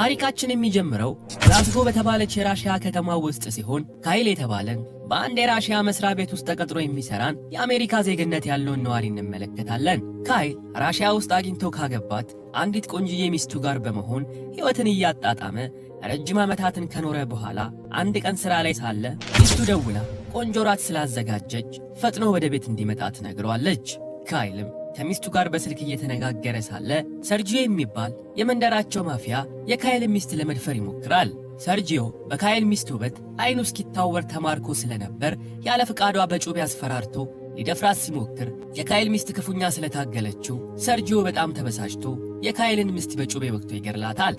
ታሪካችን የሚጀምረው ግላስጎ በተባለች የራሽያ ከተማ ውስጥ ሲሆን ካይል የተባለን በአንድ የራሽያ መስሪያ ቤት ውስጥ ተቀጥሮ የሚሰራን የአሜሪካ ዜግነት ያለውን ነዋሪ እንመለከታለን። ካይል ራሽያ ውስጥ አግኝቶ ካገባት አንዲት ቆንጅዬ ሚስቱ ጋር በመሆን ሕይወትን እያጣጣመ ረጅም ዓመታትን ከኖረ በኋላ አንድ ቀን ሥራ ላይ ሳለ ሚስቱ ደውላ ቆንጆ ራት ስላዘጋጀች ፈጥኖ ወደ ቤት እንዲመጣ ትነግረዋለች። ካይልም ከሚስቱ ጋር በስልክ እየተነጋገረ ሳለ ሰርጂዮ የሚባል የመንደራቸው ማፊያ የካይል ሚስት ለመድፈር ይሞክራል። ሰርጂዮ በካይል ሚስት ውበት አይኑ እስኪታወር ተማርኮ ስለነበር ያለ ፍቃዷ በጩቤ አስፈራርቶ ሊደፍራት ሲሞክር የካይል ሚስት ክፉኛ ስለታገለችው ሰርጂዮ በጣም ተበሳጭቶ የካይልን ሚስት በጩቤ ወግቶ ይገድላታል።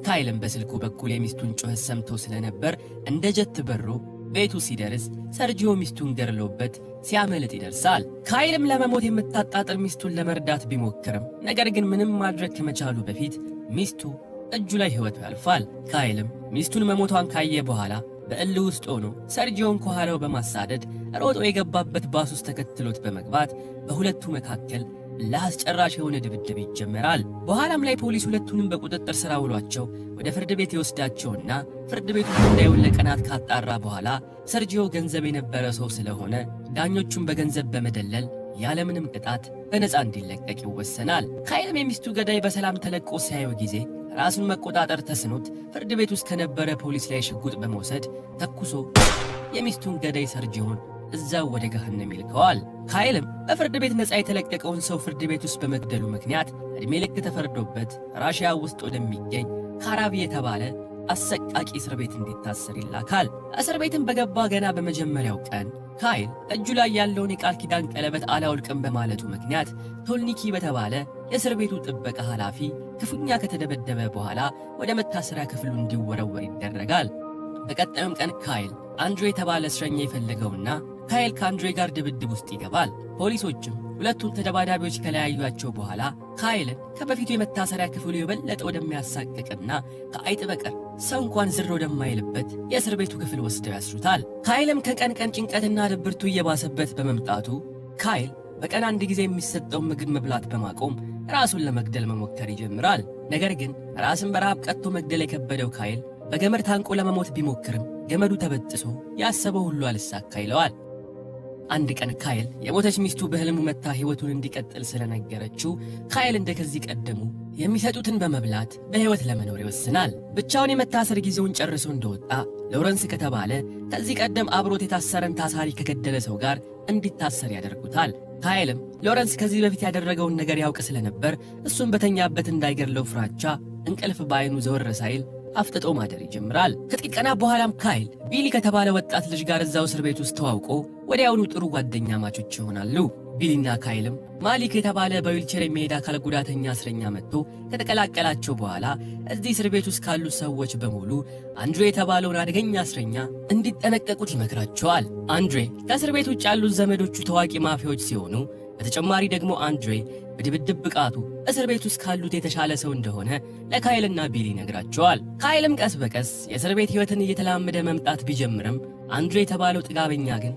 ካይልም በስልኩ በኩል የሚስቱን ጩኸት ሰምቶ ስለነበር እንደ ጀት በሮ ቤቱ ሲደርስ ሰርጂዮ ሚስቱን ገድሎበት ሲያመልጥ ይደርሳል። ካይልም ለመሞት የምታጣጥር ሚስቱን ለመርዳት ቢሞክርም ነገር ግን ምንም ማድረግ ከመቻሉ በፊት ሚስቱ እጁ ላይ ሕይወቱ ያልፋል። ካይልም ሚስቱን መሞቷን ካየ በኋላ በእልህ ውስጥ ሆኖ ሰርጂዮን ከኋላው በማሳደድ ሮጦ የገባበት ባስ ውስጥ ተከትሎት በመግባት በሁለቱ መካከል ለአስጨራሽ የሆነ ድብድብ ይጀመራል። በኋላም ላይ ፖሊስ ሁለቱንም በቁጥጥር ስር አውሏቸው ወደ ፍርድ ቤት ይወስዳቸውና ፍርድ ቤቱ ጉዳዩን ለቀናት ካጣራ በኋላ ሰርጂዮ ገንዘብ የነበረ ሰው ስለሆነ ዳኞቹን በገንዘብ በመደለል ያለምንም ቅጣት በነፃ እንዲለቀቅ ይወሰናል። ካይልም የሚስቱ ገዳይ በሰላም ተለቆ ሲያየው ጊዜ ራሱን መቆጣጠር ተስኖት ፍርድ ቤት ውስጥ ከነበረ ፖሊስ ላይ ሽጉጥ በመውሰድ ተኩሶ የሚስቱን ገዳይ ሰርጂዮን እዛው ወደ ገሃነም ይልከዋል። ካይልም በፍርድ ቤት ነፃ የተለቀቀውን ሰው ፍርድ ቤት ውስጥ በመግደሉ ምክንያት ዕድሜ ልክ ተፈርዶበት ራሽያ ውስጥ ወደሚገኝ ካራቢ የተባለ አሰቃቂ እስር ቤት እንዲታሰር ይላካል። እስር ቤትም በገባ ገና በመጀመሪያው ቀን ካይል እጁ ላይ ያለውን የቃል ኪዳን ቀለበት አላውልቅም በማለቱ ምክንያት ቶልኒኪ በተባለ የእስር ቤቱ ጥበቃ ኃላፊ ክፉኛ ከተደበደበ በኋላ ወደ መታሰሪያ ክፍሉ እንዲወረወር ይደረጋል። በቀጣዩም ቀን ካይል አንድሬ የተባለ እስረኛ የፈለገውና ካይል ከአንድሬ ጋር ድብድብ ውስጥ ይገባል። ፖሊሶችም ሁለቱን ተደባዳቢዎች ከለያዩአቸው በኋላ ካይልን ከበፊቱ የመታሰሪያ ክፍሉ የበለጠ ወደሚያሳቅቅና ከአይጥ በቀር ሰው እንኳን ዝር ወደማይልበት የእስር ቤቱ ክፍል ወስደው ያስሩታል። ካይልም ከቀን ቀን ጭንቀትና ድብርቱ እየባሰበት በመምጣቱ ካይል በቀን አንድ ጊዜ የሚሰጠውን ምግብ መብላት በማቆም ራሱን ለመግደል መሞከር ይጀምራል። ነገር ግን ራስን በረሃብ ቀጥቶ መግደል የከበደው ካይል በገመድ ታንቆ ለመሞት ቢሞክርም ገመዱ ተበጥሶ ያሰበው ሁሉ አልሳካ ይለዋል። አንድ ቀን ካይል የሞተች ሚስቱ በህልሙ መታ ሕይወቱን እንዲቀጥል ስለነገረችው ካይል እንደከዚህ ቀደሙ የሚሰጡትን በመብላት በሕይወት ለመኖር ይወስናል። ብቻውን የመታሰር ጊዜውን ጨርሶ እንደወጣ ሎረንስ ከተባለ ከዚህ ቀደም አብሮት የታሰረን ታሳሪ ከገደለ ሰው ጋር እንዲታሰር ያደርጉታል። ካይልም ሎረንስ ከዚህ በፊት ያደረገውን ነገር ያውቅ ስለነበር እሱን በተኛበት እንዳይገድለው ፍራቻ እንቅልፍ በዓይኑ ዘወር ሳይል አፍጥጦ ማደር ይጀምራል። ከጥቂት ቀናት በኋላም ካይል ቢሊ ከተባለ ወጣት ልጅ ጋር እዛው እስር ቤት ውስጥ ተዋውቆ ወዲያውኑ ጥሩ ጓደኛ ማቾች ይሆናሉ። ቢሊና ካይልም ማሊክ የተባለ በዊልቸር የሚሄድ አካል ጉዳተኛ እስረኛ መጥቶ ከተቀላቀላቸው በኋላ እዚህ እስር ቤት ውስጥ ካሉ ሰዎች በሙሉ አንድሬ የተባለውን አደገኛ እስረኛ እንዲጠነቀቁት ይመክራቸዋል። አንድሬ ከእስር ቤት ውጭ ያሉት ዘመዶቹ ታዋቂ ማፊያዎች ሲሆኑ በተጨማሪ ደግሞ አንድሬ በድብድብ ብቃቱ እስር ቤት ውስጥ ካሉት የተሻለ ሰው እንደሆነ ለካይልና ቢሊ ይነግራቸዋል። ካይልም ቀስ በቀስ የእስር ቤት ሕይወትን እየተላመደ መምጣት ቢጀምርም አንድሬ የተባለው ጥጋበኛ ግን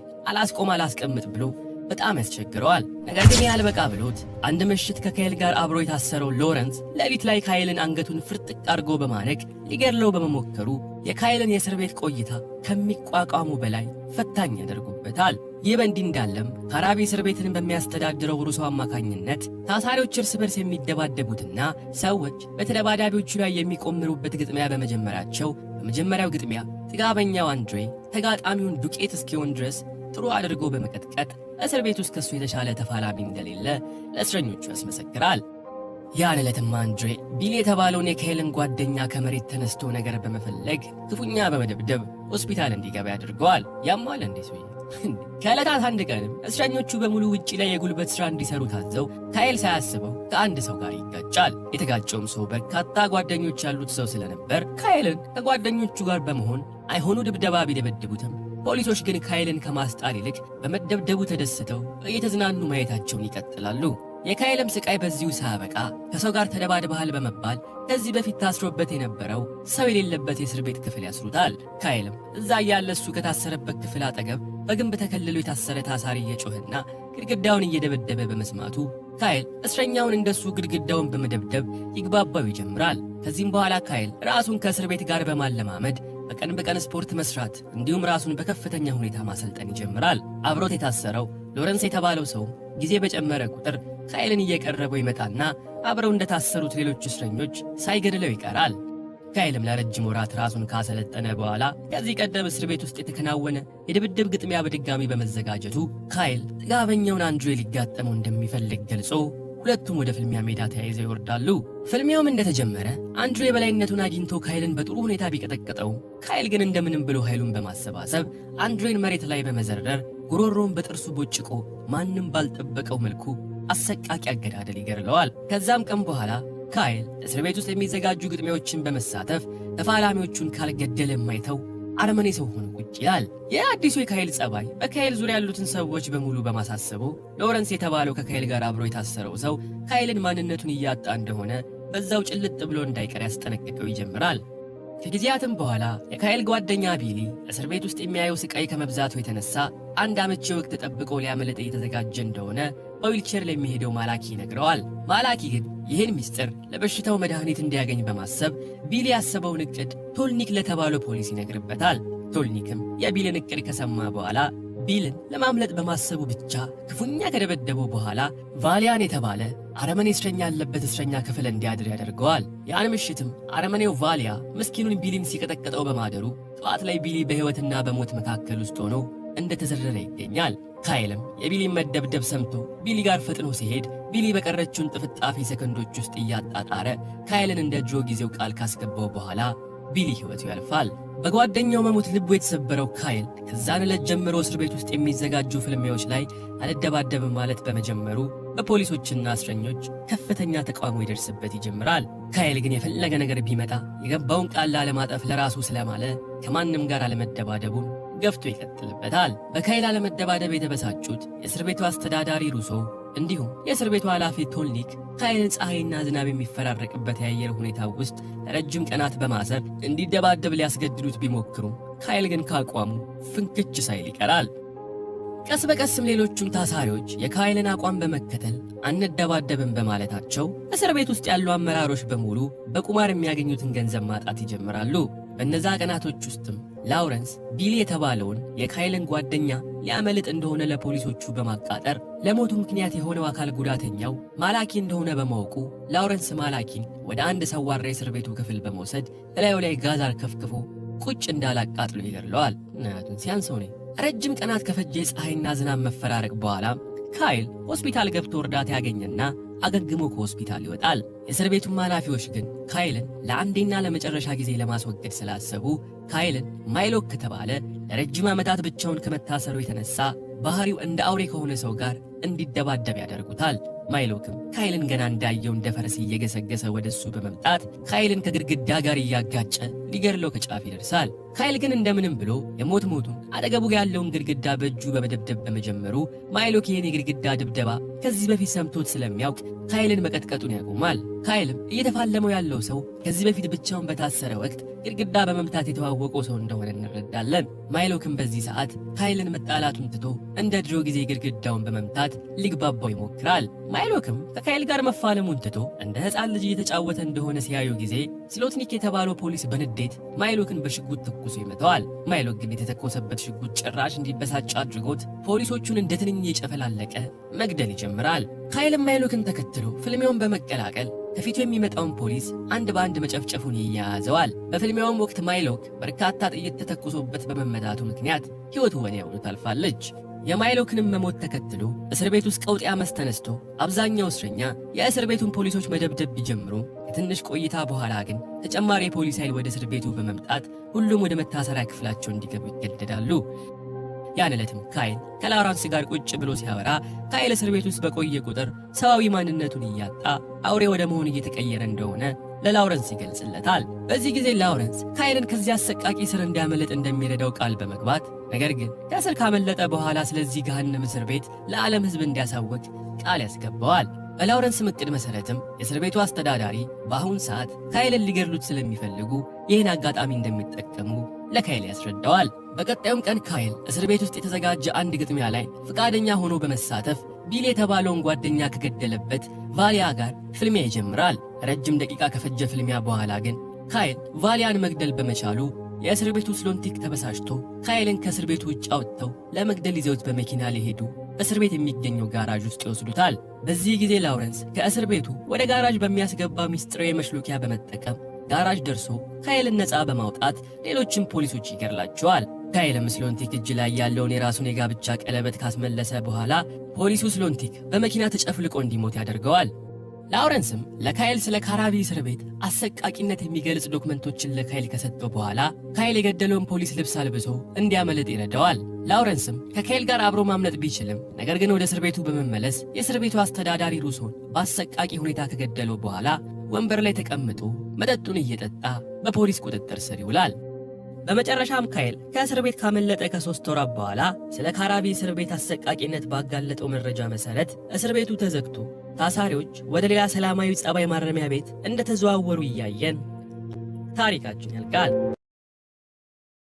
አላስቀምጥ ብሎ በጣም ያስቸግረዋል። ነገር ግን ያልበቃ ብሎት አንድ ምሽት ከካይል ጋር አብሮ የታሰረው ሎረንስ ሌሊት ላይ ካይልን አንገቱን ፍርጥቅ አድርጎ በማነቅ ሊገድለው በመሞከሩ የካይልን የእስር ቤት ቆይታ ከሚቋቋሙ በላይ ፈታኝ ያደርጉበታል። ይህ በእንዲህ እንዳለም ካራቢ እስር ቤትን በሚያስተዳድረው ሩሶ አማካኝነት ታሳሪዎች እርስ በርስ የሚደባደቡትና ሰዎች በተደባዳቢዎቹ ላይ የሚቆምሩበት ግጥሚያ በመጀመራቸው በመጀመሪያው ግጥሚያ ጥጋበኛው አንድሬ ተጋጣሚውን ዱቄት እስኪሆን ድረስ ጥሩ አድርጎ በመቀጥቀጥ እስር ቤት ውስጥ ከሱ የተሻለ ተፋላሚ እንደሌለ ለእስረኞቹ ያስመሰክራል። ያን ዕለትም አንድሬ ቢሊ የተባለውን የካይልን ጓደኛ ከመሬት ተነስቶ ነገር በመፈለግ ክፉኛ በመደብደብ ሆስፒታል እንዲገባ ያደርገዋል። ያሟል እንዴ ሰውዬ! ከዕለታት አንድ ቀንም እስረኞቹ በሙሉ ውጪ ላይ የጉልበት ሥራ እንዲሰሩ ታዘው ካይል ሳያስበው ከአንድ ሰው ጋር ይጋጫል። የተጋጨውም ሰው በርካታ ጓደኞች ያሉት ሰው ስለነበር ካይልን ከጓደኞቹ ጋር በመሆን አይሆኑ ድብደባ ቢደበድቡትም ፖሊሶች ግን ካይልን ከማስጣል ይልቅ በመደብደቡ ተደስተው እየተዝናኑ ማየታቸውን ይቀጥላሉ። የካይልም ስቃይ በዚሁ ሳያበቃ ከሰው ጋር ተደባድበሃል በመባል ከዚህ በፊት ታስሮበት የነበረው ሰው የሌለበት የእስር ቤት ክፍል ያስሩታል። ካይልም እዛ ያለ እሱ ከታሰረበት ክፍል አጠገብ በግንብ ተከልሎ የታሰረ ታሳሪ እየጮህና ግድግዳውን እየደበደበ በመስማቱ ካይል እስረኛውን እንደሱ ግድግዳውን በመደብደብ ይግባባው ይጀምራል። ከዚህም በኋላ ካይል ራሱን ከእስር ቤት ጋር በማለማመድ በቀን ስፖርት መስራት እንዲሁም ራሱን በከፍተኛ ሁኔታ ማሰልጠን ይጀምራል። አብሮት የታሰረው ሎረንስ የተባለው ሰው ጊዜ በጨመረ ቁጥር ካይልን እየቀረበው ይመጣና አብረው እንደታሰሩት ሌሎች እስረኞች ሳይገድለው ይቀራል። ካይልም ለረጅም ወራት ራሱን ካሰለጠነ በኋላ ከዚህ ቀደም እስር ቤት ውስጥ የተከናወነ የድብድብ ግጥሚያ በድጋሚ በመዘጋጀቱ ካይል ጥጋበኛውን አንድሬ ሊጋጠመው እንደሚፈልግ ገልጾ ሁለቱም ወደ ፍልሚያ ሜዳ ተያይዘው ይወርዳሉ። ፍልሚያውም እንደተጀመረ አንድሬ የበላይነቱን አግኝቶ ካይልን በጥሩ ሁኔታ ቢቀጠቅጠው፣ ካይል ግን እንደምንም ብሎ ኃይሉን በማሰባሰብ አንድሬን መሬት ላይ በመዘርረር ጉሮሮውን በጥርሱ ቦጭቆ ማንም ባልጠበቀው መልኩ አሰቃቂ አገዳደል ይገድለዋል። ከዛም ቀን በኋላ ካይል እስር ቤት ውስጥ የሚዘጋጁ ግጥሚያዎችን በመሳተፍ ተፋላሚዎቹን ካልገደለ የማይተው አረመኔ ሰው ሆኖ ቁጭ ይላል። ይህ አዲሱ የካይል ጸባይ በካይል ዙሪያ ያሉትን ሰዎች በሙሉ በማሳሰቡ ሎረንስ የተባለው ከካይል ጋር አብሮ የታሰረው ሰው ካይልን ማንነቱን እያጣ እንደሆነ በዛው ጭልጥ ብሎ እንዳይቀር ያስጠነቅቀው ይጀምራል። ከጊዜያትም በኋላ የካይል ጓደኛ ቢሊ እስር ቤት ውስጥ የሚያየው ስቃይ ከመብዛቱ የተነሳ አንድ አመቺ ወቅት ጠብቆ ሊያመልጥ እየተዘጋጀ እንደሆነ በዊልቸር ለሚሄደው ማላኪ ይነግረዋል። ማላኪ ግን ይህን ምስጢር ለበሽታው መድኃኒት እንዲያገኝ በማሰብ ቢሊ ያሰበውን እቅድ ቶልኒክ ለተባለው ፖሊስ ይነግርበታል። ቶልኒክም የቢልን እቅድ ከሰማ በኋላ ቢልን ለማምለጥ በማሰቡ ብቻ ክፉኛ ከደበደበው በኋላ ቫሊያን የተባለ አረመኔ እስረኛ ያለበት እስረኛ ክፍል እንዲያድር ያደርገዋል። ያን ምሽትም አረመኔው ቫሊያ ምስኪኑን ቢሊን ሲቀጠቅጠው በማደሩ ጠዋት ላይ ቢሊ በሕይወትና በሞት መካከል ውስጥ ሆኖ እንደተዘረረ ይገኛል። ካይልም የቢሊን መደብደብ ሰምቶ ቢሊ ጋር ፈጥኖ ሲሄድ ቢሊ በቀረችውን ጥፍጣፊ ሰከንዶች ውስጥ እያጣጣረ ካይልን እንደ ድሮ ጊዜው ቃል ካስገባው በኋላ ቢሊ ሕይወቱ ያልፋል። በጓደኛው መሞት ልቡ የተሰበረው ካይል ከዛን ዕለት ጀምሮ እስር ቤት ውስጥ የሚዘጋጁ ፍልሚያዎች ላይ አልደባደብም ማለት በመጀመሩ በፖሊሶችና እስረኞች ከፍተኛ ተቃውሞ ይደርስበት ይጀምራል። ካይል ግን የፈለገ ነገር ቢመጣ የገባውን ቃል ላለማጠፍ ለራሱ ስለማለ ከማንም ጋር አለመደባደቡን ገፍቶ ይቀጥልበታል። በካይል አለመደባደብ የተበሳጩት የእስር ቤቱ አስተዳዳሪ ሩሶ እንዲሁም የእስር ቤቱ ኃላፊ ቶልኒክ ካይልን ፀሐይና ዝናብ የሚፈራረቅበት የአየር ሁኔታ ውስጥ ለረጅም ቀናት በማሰር እንዲደባደብ ሊያስገድዱት ቢሞክሩም ካይል ግን ካቋሙ ፍንክች ሳይል ይቀራል። ቀስ በቀስም ሌሎቹም ታሳሪዎች የካይልን አቋም በመከተል አንደባደብም በማለታቸው እስር ቤት ውስጥ ያሉ አመራሮች በሙሉ በቁማር የሚያገኙትን ገንዘብ ማጣት ይጀምራሉ። በእነዛ ቀናቶች ውስጥም ላውረንስ ቢሊ የተባለውን የካይልን ጓደኛ ሊያመልጥ እንደሆነ ለፖሊሶቹ በማቃጠር ለሞቱ ምክንያት የሆነው አካል ጉዳተኛው ማላኪ እንደሆነ በማወቁ ላውረንስ ማላኪን ወደ አንድ ሰዋራ የእስር ቤቱ ክፍል በመውሰድ እላዩ ላይ ጋዝ አርከፍክፎ ቁጭ እንዳላቃጥሎ ይገድለዋል። እናቱን ሲያንሰው ነው። ረጅም ቀናት ከፈጀ ፀሐይና ዝናብ መፈራረቅ በኋላ ካይል ሆስፒታል ገብቶ እርዳታ ያገኘና አገግሞ ከሆስፒታል ይወጣል። የእስር ቤቱም ኃላፊዎች ግን ካይልን ለአንዴና ለመጨረሻ ጊዜ ለማስወገድ ስላሰቡ ካይልን ማይሎክ ከተባለ ለረጅም ዓመታት ብቻውን ከመታሰሩ የተነሳ ባህሪው እንደ አውሬ ከሆነ ሰው ጋር እንዲደባደብ ያደርጉታል። ማይሎክም ካይልን ገና እንዳየው እንደ ፈረስ እየገሰገሰ ወደሱ በመምጣት ካይልን ከግድግዳ ጋር እያጋጨ ሊገድለው ከጫፍ ይደርሳል። ካይል ግን እንደምንም ብሎ የሞት ሞቱን አጠገቡ ያለውን ግድግዳ በእጁ በመደብደብ በመጀመሩ ማይሎክ ይህን የግድግዳ ድብደባ ከዚህ በፊት ሰምቶት ስለሚያውቅ ካይልን መቀጥቀጡን ያቆማል። ካይልም እየተፋለመው ያለው ሰው ከዚህ በፊት ብቻውን በታሰረ ወቅት ግድግዳ በመምታት የተዋወቀው ሰው እንደሆነ እንረዳለን። ማይሎክም በዚህ ሰዓት ካይልን መጣላቱን ትቶ እንደ ድሮ ጊዜ ግድግዳውን በመምታት ሊግባባው ይሞክራል። ማይሎክም ከካይል ጋር መፋለሙን ትቶ እንደ ሕፃን ልጅ እየተጫወተ እንደሆነ ሲያዩ ጊዜ ስሎትኒክ የተባለው ፖሊስ በንዴት ማይሎክን በሽጉጥ ተኩሶ ይመታዋል። ማይሎክ ግን የተተኮሰበት ሽጉጥ ጭራሽ እንዲበሳጭ አድርጎት ፖሊሶቹን እንደ ትንኝ የጨፈላለቀ መግደል ይጀምራል። ካይልም ማይሎክን ተከትሎ ፍልሚያውን በመቀላቀል ከፊቱ የሚመጣውን ፖሊስ አንድ በአንድ መጨፍጨፉን ይያያዘዋል። በፍልሚያውም ወቅት ማይሎክ በርካታ ጥይት ተተኩሶበት በመመታቱ ምክንያት ሕይወቱ ወዲያውኑ ታልፋለች። የማይሎክንም መሞት ተከትሎ እስር ቤት ውስጥ ቀውጢ አመፅ ተነስቶ አብዛኛው እስረኛ የእስር ቤቱን ፖሊሶች መደብደብ ቢጀምሩ ከትንሽ ቆይታ በኋላ ግን ተጨማሪ የፖሊስ ኃይል ወደ እስር ቤቱ በመምጣት ሁሉም ወደ መታሰሪያ ክፍላቸው እንዲገቡ ይገደዳሉ። ያን ዕለትም ካይል ከላውረንስ ጋር ቁጭ ብሎ ሲያወራ ካይል እስር ቤት ውስጥ በቆየ ቁጥር ሰዋዊ ማንነቱን እያጣ አውሬ ወደ መሆን እየተቀየረ እንደሆነ ለላውረንስ ይገልጽለታል። በዚህ ጊዜ ላውረንስ ካይልን ከዚህ አሰቃቂ እስር እንዲያመልጥ እንደሚረዳው ቃል በመግባት ነገር ግን ከእስር ካመለጠ በኋላ ስለዚህ ገሃነም እስር ቤት ለዓለም ሕዝብ እንዲያሳውቅ ቃል ያስገባዋል። በላውረንስ እቅድ መሰረትም የእስር ቤቱ አስተዳዳሪ በአሁን ሰዓት ካይልን ሊገድሉት ስለሚፈልጉ ይህን አጋጣሚ እንደሚጠቀሙ ለካይል ያስረዳዋል። በቀጣዩም ቀን ካይል እስር ቤት ውስጥ የተዘጋጀ አንድ ግጥሚያ ላይ ፈቃደኛ ሆኖ በመሳተፍ ቢል የተባለውን ጓደኛ ከገደለበት ቫሊያ ጋር ፍልሚያ ይጀምራል። ረጅም ደቂቃ ከፈጀ ፍልሚያ በኋላ ግን ካይል ቫሊያን መግደል በመቻሉ የእስር ቤቱ ስሎንቲክ ተበሳጭቶ ካይልን ከእስር ቤቱ ውጭ አውጥተው ለመግደል ይዘውት በመኪና ሊሄዱ እስር ቤት የሚገኘው ጋራዥ ውስጥ ይወስዱታል። በዚህ ጊዜ ላውረንስ ከእስር ቤቱ ወደ ጋራዥ በሚያስገባ ሚስጥራዊ መሽሎኪያ በመጠቀም ጋራዥ ደርሶ ካይልን ነፃ በማውጣት ሌሎችን ፖሊሶች ይገድላቸዋል። ካይልም ስሎንቲክ እጅ ላይ ያለውን የራሱን የጋብቻ ቀለበት ካስመለሰ በኋላ ፖሊሱ ስሎንቲክ በመኪና ተጨፍልቆ እንዲሞት ያደርገዋል። ላውረንስም ለካይል ስለ ካራቢ እስር ቤት አሰቃቂነት የሚገልጽ ዶክመንቶችን ለካይል ከሰጠው በኋላ ካይል የገደለውን ፖሊስ ልብስ አልብሶ እንዲያመልጥ ይረዳዋል። ላውረንስም ከካይል ጋር አብሮ ማምለጥ ቢችልም ነገር ግን ወደ እስር ቤቱ በመመለስ የእስር ቤቱ አስተዳዳሪ ሩሶን በአሰቃቂ ሁኔታ ከገደለው በኋላ ወንበር ላይ ተቀምጦ መጠጡን እየጠጣ በፖሊስ ቁጥጥር ስር ይውላል። በመጨረሻም ካይል ከእስር ቤት ካመለጠ ከ3 ወራት በኋላ ስለ ካራቢ እስር ቤት አሰቃቂነት ባጋለጠው መረጃ መሰረት እስር ቤቱ ተዘግቶ ታሳሪዎች ወደ ሌላ ሰላማዊ ጸባይ ማረሚያ ቤት እንደተዘዋወሩ እያየን ታሪካችን ያልቃል።